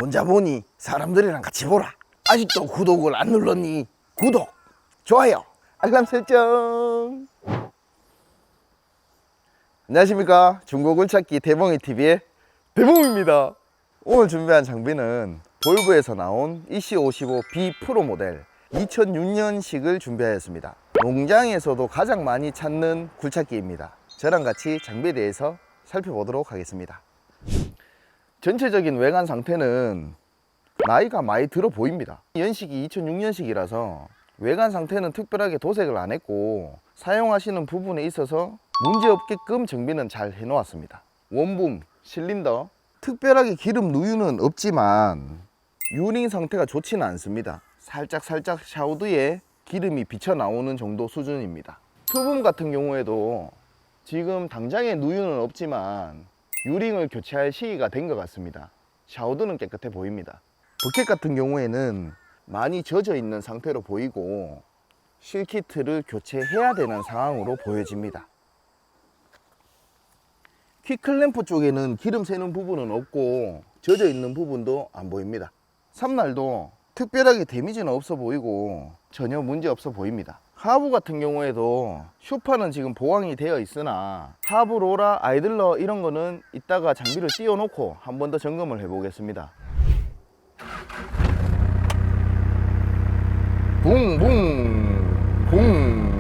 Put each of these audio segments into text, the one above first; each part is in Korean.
혼자 보니 사람들이랑 같이 보라. 아직도 구독을 안 눌렀니? 구독, 좋아요, 알람 설정. 안녕하십니까, 중고굴찾기 대봉이TV의 대봉입니다. 오늘 준비한 장비는 볼보에서 나온 EC55B 프로 모델 2006년식을 준비하였습니다. 농장에서도 가장 많이 찾는 굴착기입니다. 저랑 같이 장비에 대해서 살펴보도록 하겠습니다. 전체적인 외관 상태는 나이가 많이 들어 보입니다. 연식이 2006년식이라서 외관 상태는 특별하게 도색을 안 했고 사용하시는 부분에 있어서 문제없게끔 정비는 잘 해놓았습니다. 원붐, 실린더, 특별하게 기름 누유는 없지만 유링 상태가 좋지는 않습니다. 살짝 샤우드에 기름이 비쳐 나오는 정도 수준입니다. 투붐 같은 경우에도 지금 당장에 누유는 없지만 유링을 교체할 시기가 된 것 같습니다. 샤우드는 깨끗해 보입니다. 버켓 같은 경우에는 많이 젖어 있는 상태로 보이고 실키트를 교체해야 되는 상황으로 보여집니다. 퀵클램프 쪽에는 기름 새는 부분은 없고 젖어 있는 부분도 안 보입니다. 삼날도 특별하게 데미지는 없어 보이고 전혀 문제 없어 보입니다. 하부 같은 경우에도 슈퍼는 지금 보강이 되어 있으나 하부 로라, 아이들러 이런 거는 이따가 장비를 띄워 놓고 한 번 더 점검을 해 보겠습니다. 붕붕 붕붕.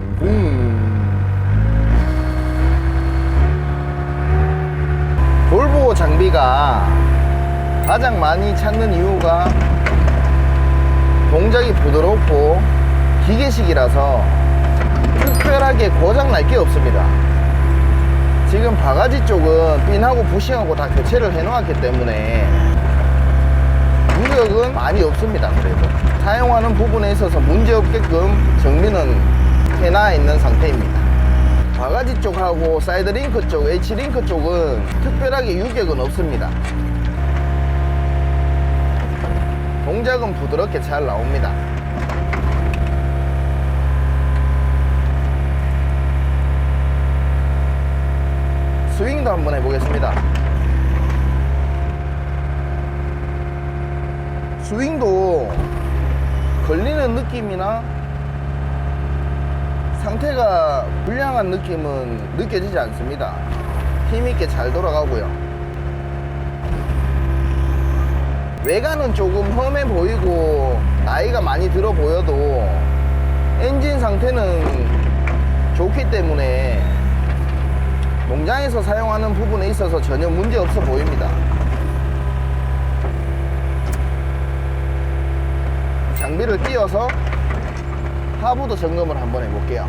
볼보 장비가 가장 많이 찾는 이유가 동작이 부드럽고 기계식이라서 특별하게 고장 날 게 없습니다. 지금 바가지 쪽은 핀하고 부싱하고 다 교체를 해 놓았기 때문에 누력은 많이 없습니다. 그래도 사용하는 부분에 있어서 문제없게끔 정비는 해놔 있는 상태입니다. 바가지 쪽하고 사이드 링크 쪽, H 링크 쪽은 특별하게 유격은 없습니다. 동작은 부드럽게 잘 나옵니다. 스윙도 한번 해보겠습니다. 스윙도 걸리는 느낌이나 상태가 불량한 느낌은 느껴지지 않습니다. 힘있게 잘 돌아가고요. 외관은 조금 험해 보이고 나이가 많이 들어 보여도 엔진 상태는 좋기 때문에 농장에서 사용하는 부분에 있어서 전혀 문제 없어 보입니다. 장비를 띄워서 하부도 점검을 한번 해볼게요.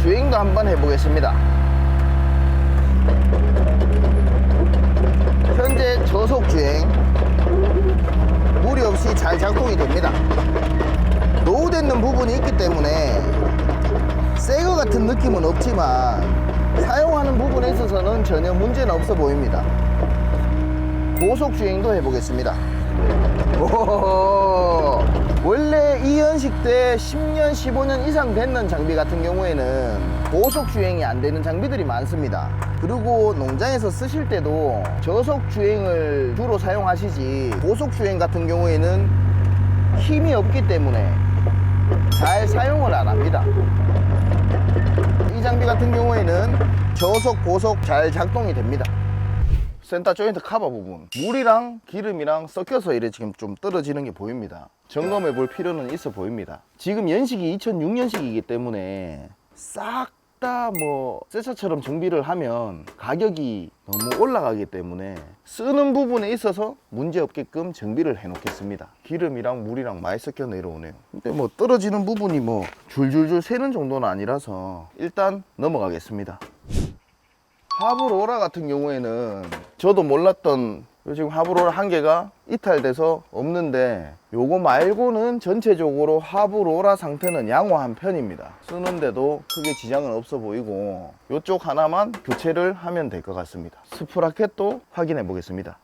주행도 한번 해보겠습니다. 현재 저속 주행 무리 없이 잘 작동이 됩니다. 노후되는 부분이 있기 때문에 새거 같은 느낌은 없지만 사용하는 부분에 있어서는 전혀 문제는 없어 보입니다. 고속 주행도 해보겠습니다. 오호호. 원래 이 연식 때 10년, 15년 이상 됐는 장비 같은 경우에는 고속 주행이 안 되는 장비들이 많습니다. 그리고 농장에서 쓰실 때도 저속 주행을 주로 사용하시지 고속 주행 같은 경우에는 힘이 없기 때문에 잘 사용을 안 합니다. 이 장비 같은 경우에는 저속, 고속 잘 작동이 됩니다. 센터 조인트 카바 부분 물이랑 기름이랑 섞여서 이래 지금 좀 떨어지는 게 보입니다. 점검해 볼 필요는 있어 보입니다. 지금 연식이 2006년식이기 때문에 싹 다 뭐 새 차처럼 정비를 하면 가격이 너무 올라가기 때문에 쓰는 부분에 있어서 문제 없게끔 정비를 해 놓겠습니다. 기름이랑 물이랑 많이 섞여 내려오네요. 근데 뭐 떨어지는 부분이 뭐 줄줄줄 새는 정도는 아니라서 일단 넘어가겠습니다. 하부 로라 같은 경우에는 저도 몰랐던 지금 하부 로라 한 개가 이탈돼서 없는데 요거 말고는 전체적으로 하부 로라 상태는 양호한 편입니다. 쓰는데도 크게 지장은 없어 보이고 요쪽 하나만 교체를 하면 될 것 같습니다. 스프라켓도 확인해 보겠습니다.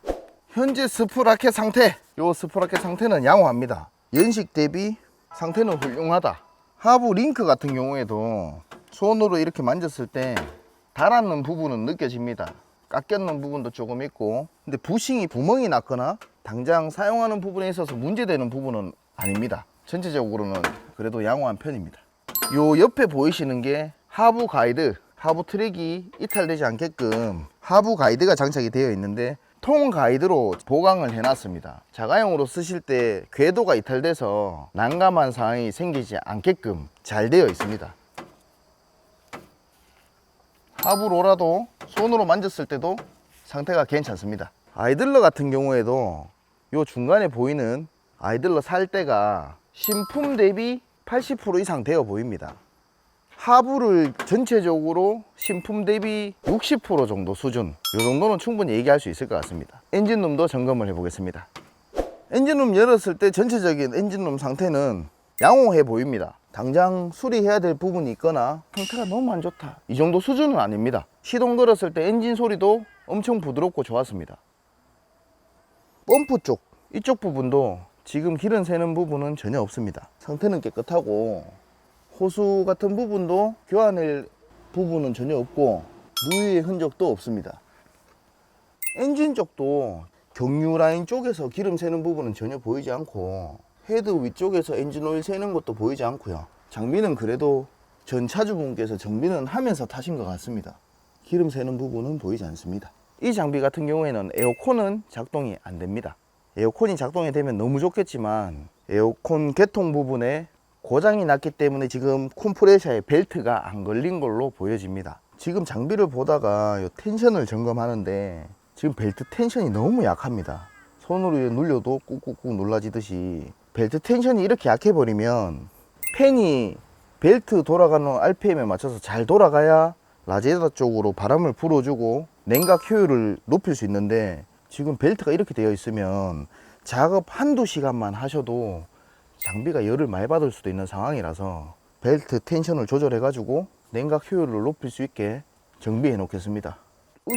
현재 스프라켓 상태, 요 스프라켓 상태는 양호합니다. 연식 대비 상태는 훌륭하다. 하부 링크 같은 경우에도 손으로 이렇게 만졌을 때 달았는 부분은 느껴집니다. 깎였는 부분도 조금 있고, 근데 부싱이 구멍이 났거나 당장 사용하는 부분에 있어서 문제되는 부분은 아닙니다. 전체적으로는 그래도 양호한 편입니다. 요 옆에 보이시는 게 하부 가이드, 하부 트랙이 이탈되지 않게끔 하부 가이드가 장착이 되어 있는데 통 가이드로 보강을 해놨습니다. 자가용으로 쓰실 때 궤도가 이탈돼서 난감한 상황이 생기지 않게끔 잘 되어 있습니다. 하부 로라도 손으로 만졌을 때도 상태가 괜찮습니다. 아이들러 같은 경우에도 요 중간에 보이는 아이들러 살대가 신품 대비 80% 이상 되어 보입니다. 하부를 전체적으로 신품 대비 60% 정도 수준, 이 정도는 충분히 얘기할 수 있을 것 같습니다. 엔진룸도 점검을 해 보겠습니다. 엔진룸 열었을 때 전체적인 엔진룸 상태는 양호해 보입니다. 당장 수리해야 될 부분이 있거나 상태가 너무 안 좋다, 이 정도 수준은 아닙니다. 시동 걸었을 때 엔진 소리도 엄청 부드럽고 좋았습니다. 펌프 쪽, 이쪽 부분도 지금 기름 새는 부분은 전혀 없습니다. 상태는 깨끗하고 호수 같은 부분도 교환할 부분은 전혀 없고 누유의 흔적도 없습니다. 엔진 쪽도 경유 라인 쪽에서 기름 새는 부분은 전혀 보이지 않고 헤드 위쪽에서 엔진 오일 새는 것도 보이지 않고요. 장비는 그래도 전 차주분께서 정비는 하면서 타신 것 같습니다. 기름 새는 부분은 보이지 않습니다. 이 장비 같은 경우에는 에어컨은 작동이 안 됩니다. 에어컨이 작동이 되면 너무 좋겠지만 에어컨 개통 부분에 고장이 났기 때문에 지금 컴프레셔의 벨트가 안 걸린 걸로 보여집니다. 지금 장비를 보다가 이 텐션을 점검하는데 지금 벨트 텐션이 너무 약합니다. 손으로 눌려도 꾹꾹꾹 눌러지듯이 벨트 텐션이 이렇게 약해 버리면 팬이 벨트 돌아가는 RPM에 맞춰서 잘 돌아가야 라지에이터 쪽으로 바람을 불어주고 냉각 효율을 높일 수 있는데 지금 벨트가 이렇게 되어 있으면 작업 한두 시간만 하셔도 장비가 열을 많이 받을 수도 있는 상황이라서 벨트 텐션을 조절해 가지고 냉각 효율을 높일 수 있게 정비해 놓겠습니다.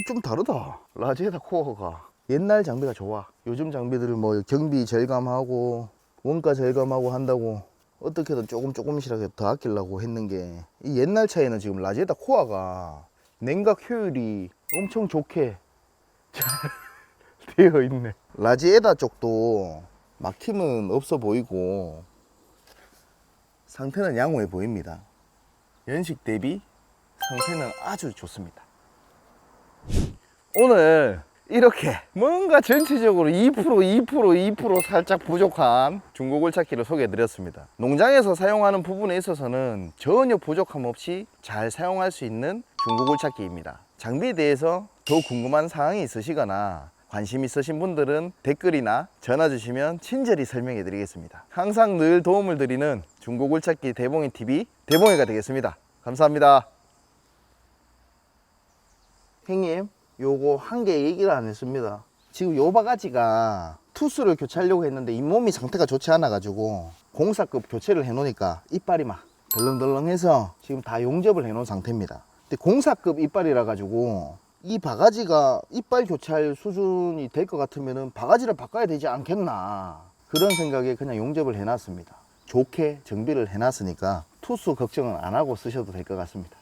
좀 다르다. 라지에이터 코어가 옛날 장비가 좋아. 요즘 장비들을 뭐 경비 절감하고 원가 절감하고 한다고 어떻게든 조금씩이라도 더 아끼려고 했는 게 이 옛날 차에는 지금 라지에이터 코어가 냉각 효율이 엄청 좋게 잘 되어 있네. 라지에이터 쪽도 막힘은 없어 보이고 상태는 양호해 보입니다. 연식 대비 상태는 아주 좋습니다. 오늘 이렇게 뭔가 전체적으로 2% 살짝 부족한 중고글찾기를 소개해 드렸습니다. 농장에서 사용하는 부분에 있어서는 전혀 부족함 없이 잘 사용할 수 있는 중고글찾기입니다. 장비에 대해서 더 궁금한 사항이 있으시거나 관심 있으신 분들은 댓글이나 전화 주시면 친절히 설명해 드리겠습니다. 항상 늘 도움을 드리는 중고글찾기 대봉이TV 대봉이가 되겠습니다. 감사합니다. 형님, 요거 한 개 얘기를 안 했습니다. 지금 요 바가지가 투스를 교체하려고 했는데 잇몸이 상태가 좋지 않아 가지고 공사급 교체를 해 놓으니까 이빨이 막 덜렁덜렁해서 지금 다 용접을 해 놓은 상태입니다. 근데 공사급 이빨이라 가지고 이 바가지가 이빨 교체할 수준이 될 것 같으면은 바가지를 바꿔야 되지 않겠나, 그런 생각에 그냥 용접을 해 놨습니다. 좋게 정비를 해 놨으니까 투스 걱정은 안 하고 쓰셔도 될 것 같습니다.